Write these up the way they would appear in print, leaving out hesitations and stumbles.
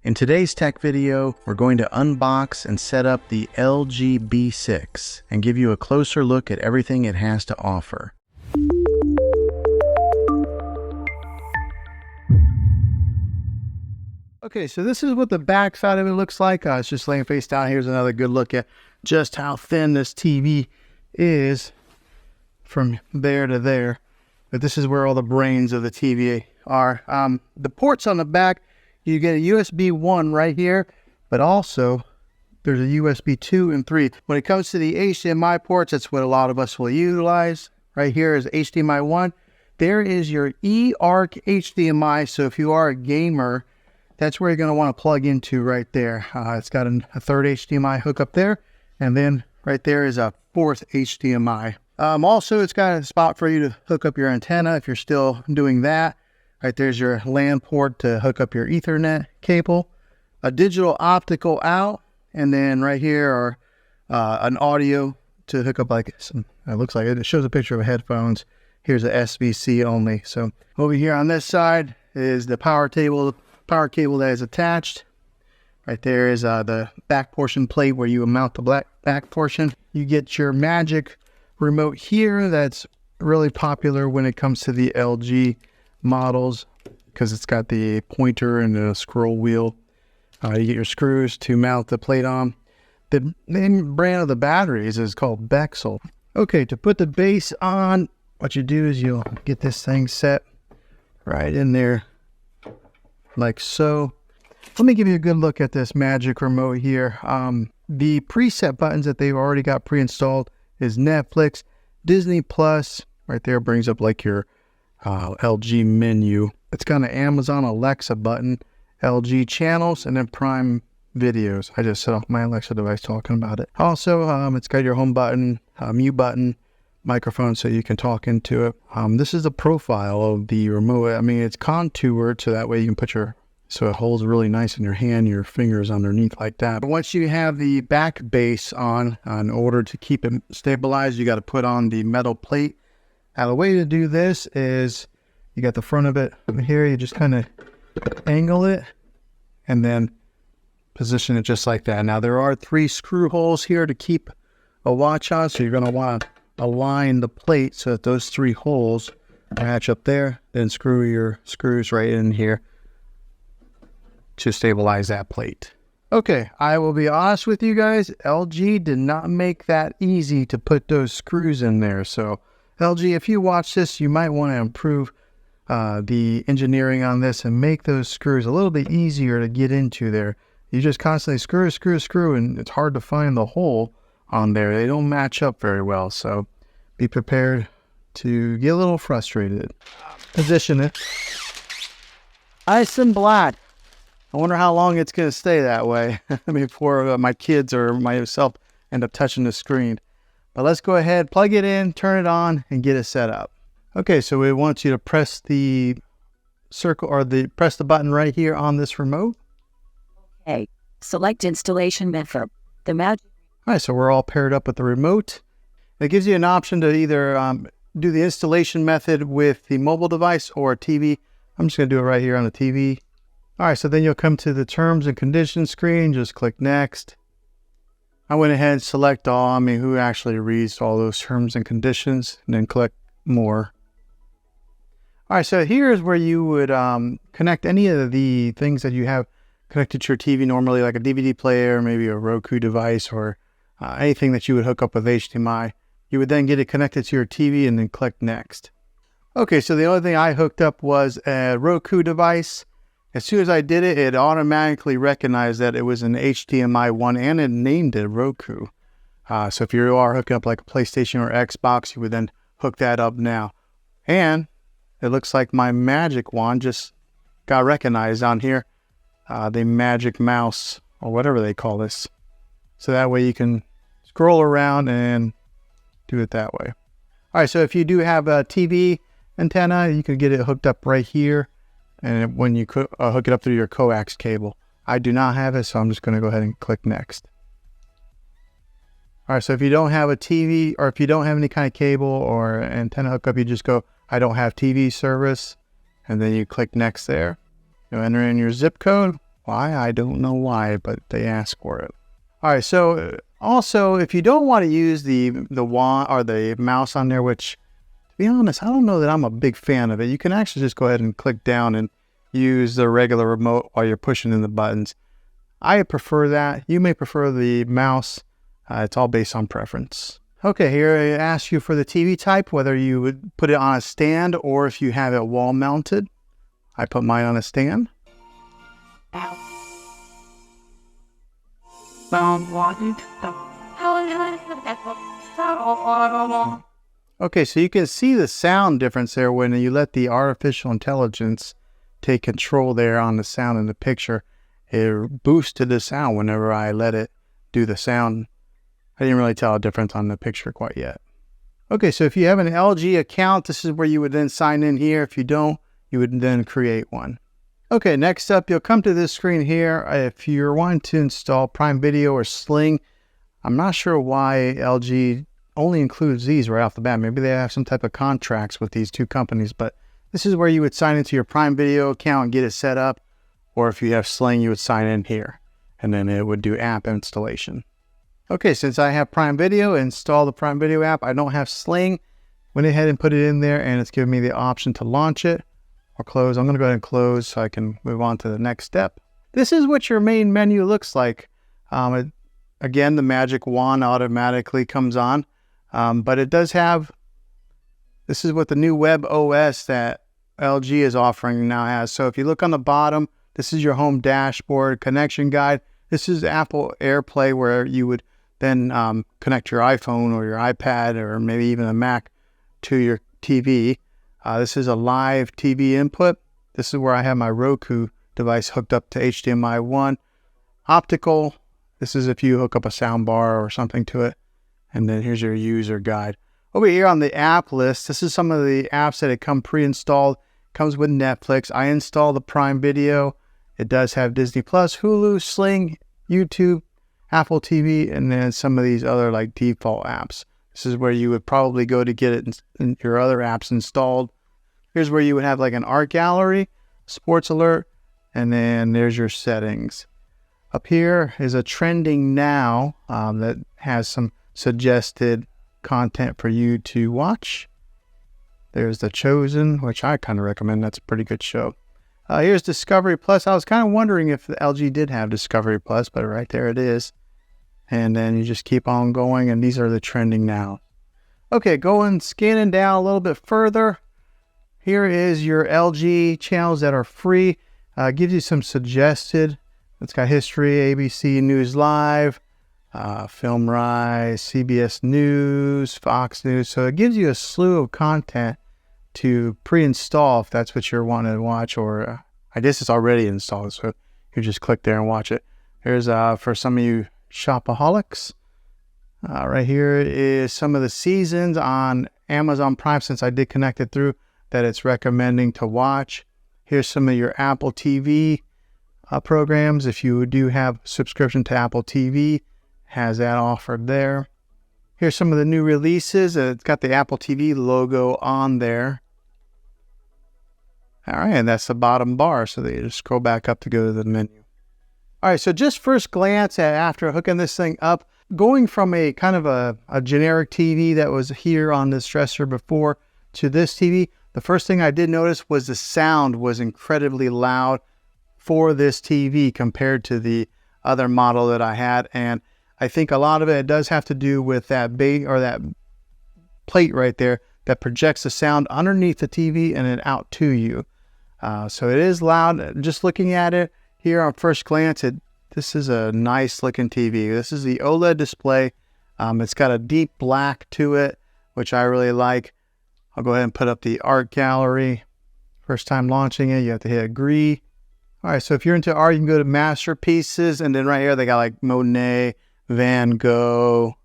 In today's tech video, we're going to unbox and set up the LG B6 and give you a closer look at everything it has to offer. Okay, so this is what the back side of it looks like. It's just laying face down. Here's another good look at just how thin this TV is from there to there. But this is where all the brains of the TV are. The ports on the back, you get a USB 1 right here, but also there's a USB 2 and 3. When it comes to the HDMI ports, that's what a lot of us will utilize. Right here is HDMI 1. There is your eARC HDMI, so if you are a gamer, that's where you're going to want to plug into right there. It's got a third HDMI hookup there, and then right there is a fourth HDMI. Also, it's got a spot for you to hook up your antenna if you're still doing that. Right there's your LAN port to hook up your Ethernet cable, a digital optical out, and then right here are an audio to hook up like some, it looks like it shows a picture of headphones. Here's a SBC only. So over here on this side is the power cable that is attached. Right there is the back portion plate where you mount the back portion. You get your Magic remote here. That's really popular when it comes to the LG models because it's got the pointer and the scroll wheel. You get your screws to mount the plate on. The name brand of the batteries is called Bexel. Okay, to put the base on, what you do is you'll get this thing set right in there like so. Let me give you a good look at this Magic remote here. The preset buttons that they've already got pre-installed is Netflix, Disney Plus. Right there brings up like your LG menu. It's got an Amazon Alexa button, LG channels, and then Prime videos. I just set off my Alexa device talking about it. Also, it's got your home button, mute button, microphone so you can talk into it. This is the profile of the remote. I mean, it's contoured so that way you can put so it holds really nice in your hand, your fingers underneath like that. But once you have the back base on, in order to keep it stabilized, you got to put on the metal plate. Now the way to do this is you got the front of it here, you just kind of angle it and then position it just like that. Now there are 3 screw holes here to keep a watch on, so you're going to want to align the plate so that those 3 holes match up there, then screw your screws right in here to stabilize that plate. Okay, I will be honest with you guys, LG did not make that easy to put those screws in there. So LG, if you watch this, you might want to improve the engineering on this and make those screws a little bit easier to get into there. You just constantly screw, and it's hard to find the hole on there. They don't match up very well, so be prepared to get a little frustrated. Position it. Ice and black. I wonder how long it's going to stay that way before my kids or myself end up touching the screen. But let's go ahead, plug it in, turn it on, and get it set up. Okay, so we want you to press the circle or press the button right here on this remote. Okay, select installation method. The Magic. All right, so we're all paired up with the remote. It gives you an option to either do the installation method with the mobile device or a TV. I'm just going to do it right here on the TV. All right, so then you'll come to the terms and conditions screen. Just click next. I went ahead and select all. I mean, who actually reads all those terms and conditions, and then click more. All right, so here's where you would connect any of the things that you have connected to your TV normally, like a DVD player, maybe a Roku device, or anything that you would hook up with HDMI. You would then get it connected to your TV and then click next. Okay, so the only thing I hooked up was a Roku device. As soon as I did it, it automatically recognized that it was an HDMI 1 and it named it Roku. So if you are hooking up like a PlayStation or Xbox, you would then hook that up now. And it looks like my Magic wand just got recognized on here. The Magic mouse or whatever they call this. So that way you can scroll around and do it that way. All right, so if you do have a TV antenna, you can get it hooked up right here. And when you hook it up through your coax cable. I do not have it, so I'm just going to go ahead and click next. All right, so if you don't have a TV or if you don't have any kind of cable or antenna hookup, you just go, I don't have TV service, and then you click next there. You enter in your zip code, Why? I don't know why, but they ask for it. All right, so also, if you don't want to use the wand or the mouse on there, which, to be honest, I don't know that I'm a big fan of it. You can actually just go ahead and click down and use the regular remote while you're pushing in the buttons. I prefer that. You may prefer the mouse. It's all based on preference. Okay, here it asks you for the TV type, whether you would put it on a stand or if you have it wall mounted. I put mine on a stand. Okay, so you can see the sound difference there when you let the artificial intelligence take control there on the sound in the picture. It boosted the sound whenever I let it do the sound. I didn't really tell a difference on the picture quite yet. Okay, so if you have an LG account, this is where you would then sign in here. If you don't, you would then create one. Okay, next up, you'll come to this screen here. If you're wanting to install Prime Video or Sling, I'm not sure why LG only includes these right off the bat. Maybe they have some type of contracts with these two companies, but this is where you would sign into your Prime Video account and get it set up. Or if you have Sling, you would sign in here, and then it would do app installation. Okay, since I have Prime Video, install the Prime Video app. I don't have Sling. Went ahead and put it in there, and it's giving me the option to launch it or close. I'm going to go ahead and close so I can move on to the next step. This is what your main menu looks like. Again, the magic wand automatically comes on, but it does have, this is what the new web OS that LG is offering now has. So if you look on the bottom, this is your home dashboard, connection guide. This is Apple AirPlay, where you would then connect your iPhone or your iPad or maybe even a Mac to your TV. This is a live TV input. This is where I have my Roku device hooked up to HDMI 1. Optical, this is if you hook up a sound bar or something to it. And then here's your user guide. Over here on the app list, this is some of the apps that come pre-installed. Comes with Netflix. I installed the Prime Video. It does have Disney Plus, Hulu, Sling, YouTube, Apple TV, and then some of these other like default apps. This is where you would probably go to get it in your other apps installed. Here's where you would have like an art gallery, sports alert, and then there's your settings. Up here is a trending now that has some suggested content for you to watch. There's The Chosen, which I kind of recommend. That's a pretty good show. Here's Discovery Plus. I was kind of wondering if the LG did have Discovery Plus, but right there it is. And then you just keep on going, and these are the trending now. Okay, scanning down a little bit further. Here is your LG channels that are free. Gives you some suggested. It's got History, ABC News Live, Film Rise, CBS News, Fox News. So it gives you a slew of content to pre-install if that's what you're wanting to watch, or I guess it's already installed, so you just click there and watch it. Here's for some of you shopaholics. Right here is some of the seasons on Amazon Prime, since I did connect it through, that it's recommending to watch. Here's some of your Apple TV programs. If you do have subscription to Apple TV, has that offered there. Here's some of the new releases. It's got the Apple TV logo on there. All right, and that's the bottom bar, so that you just scroll back up to go to the menu. All right, so just first glance at after hooking this thing up, going from a kind of a generic TV that was here on this dresser before to this TV, the first thing I did notice was the sound was incredibly loud for this TV compared to the other model that I had. And I think a lot of it does have to do with that that plate right there that projects the sound underneath the TV and then out to you. So it is loud. Just looking at it here on first glance, this is a nice looking TV. This is the OLED display. It's got a deep black to it, which I really like. I'll go ahead and put up the art gallery. First time launching it, you have to hit agree. All right, so if you're into art, you can go to masterpieces, and then right here they got like Monet, Van Gogh,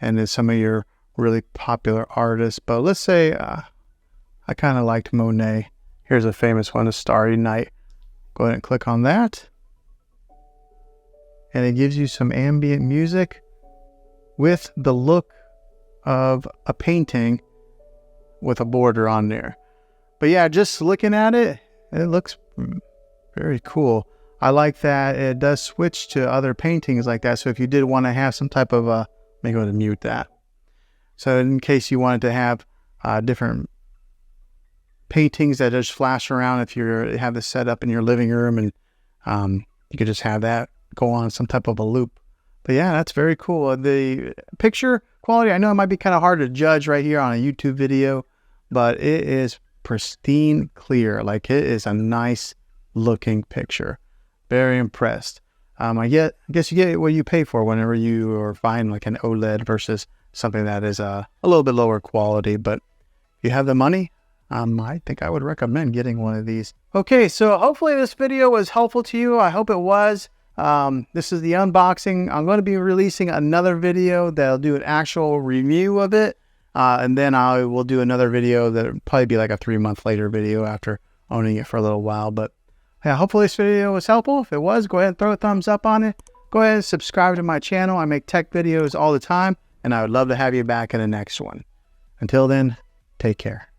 and then some of your really popular artists. But let's say I kind of liked Monet. Here's a famous one, A Starry Night. Go ahead and click on that. And it gives you some ambient music with the look of a painting with a border on there. But yeah, just looking at it, it looks very cool. I like that it does switch to other paintings like that. So if you did want to have some type of let me go ahead and mute that. So in case you wanted to have different paintings that just flash around, if you have this set up in your living room, and you could just have that go on some type of a loop. But yeah, that's very cool. The picture quality, I know it might be kind of hard to judge right here on a YouTube video, but it is pristine clear. Like, it is a nice looking picture. Very impressed. I guess you get what you pay for whenever you are buying like an OLED versus something that is a little bit lower quality. But if you have the money, I think I would recommend getting one of these. Okay, so hopefully this video was helpful to you. I hope it was. This is the unboxing. I'm going to be releasing another video that'll do an actual review of it. And then I will do another video that'll probably be like a 3-month later video after owning it for a little while. But yeah, hopefully this video was helpful. If it was, go ahead and throw a thumbs up on it. Go ahead and subscribe to my channel. I make tech videos all the time, and I would love to have you back in the next one. Until then, take care.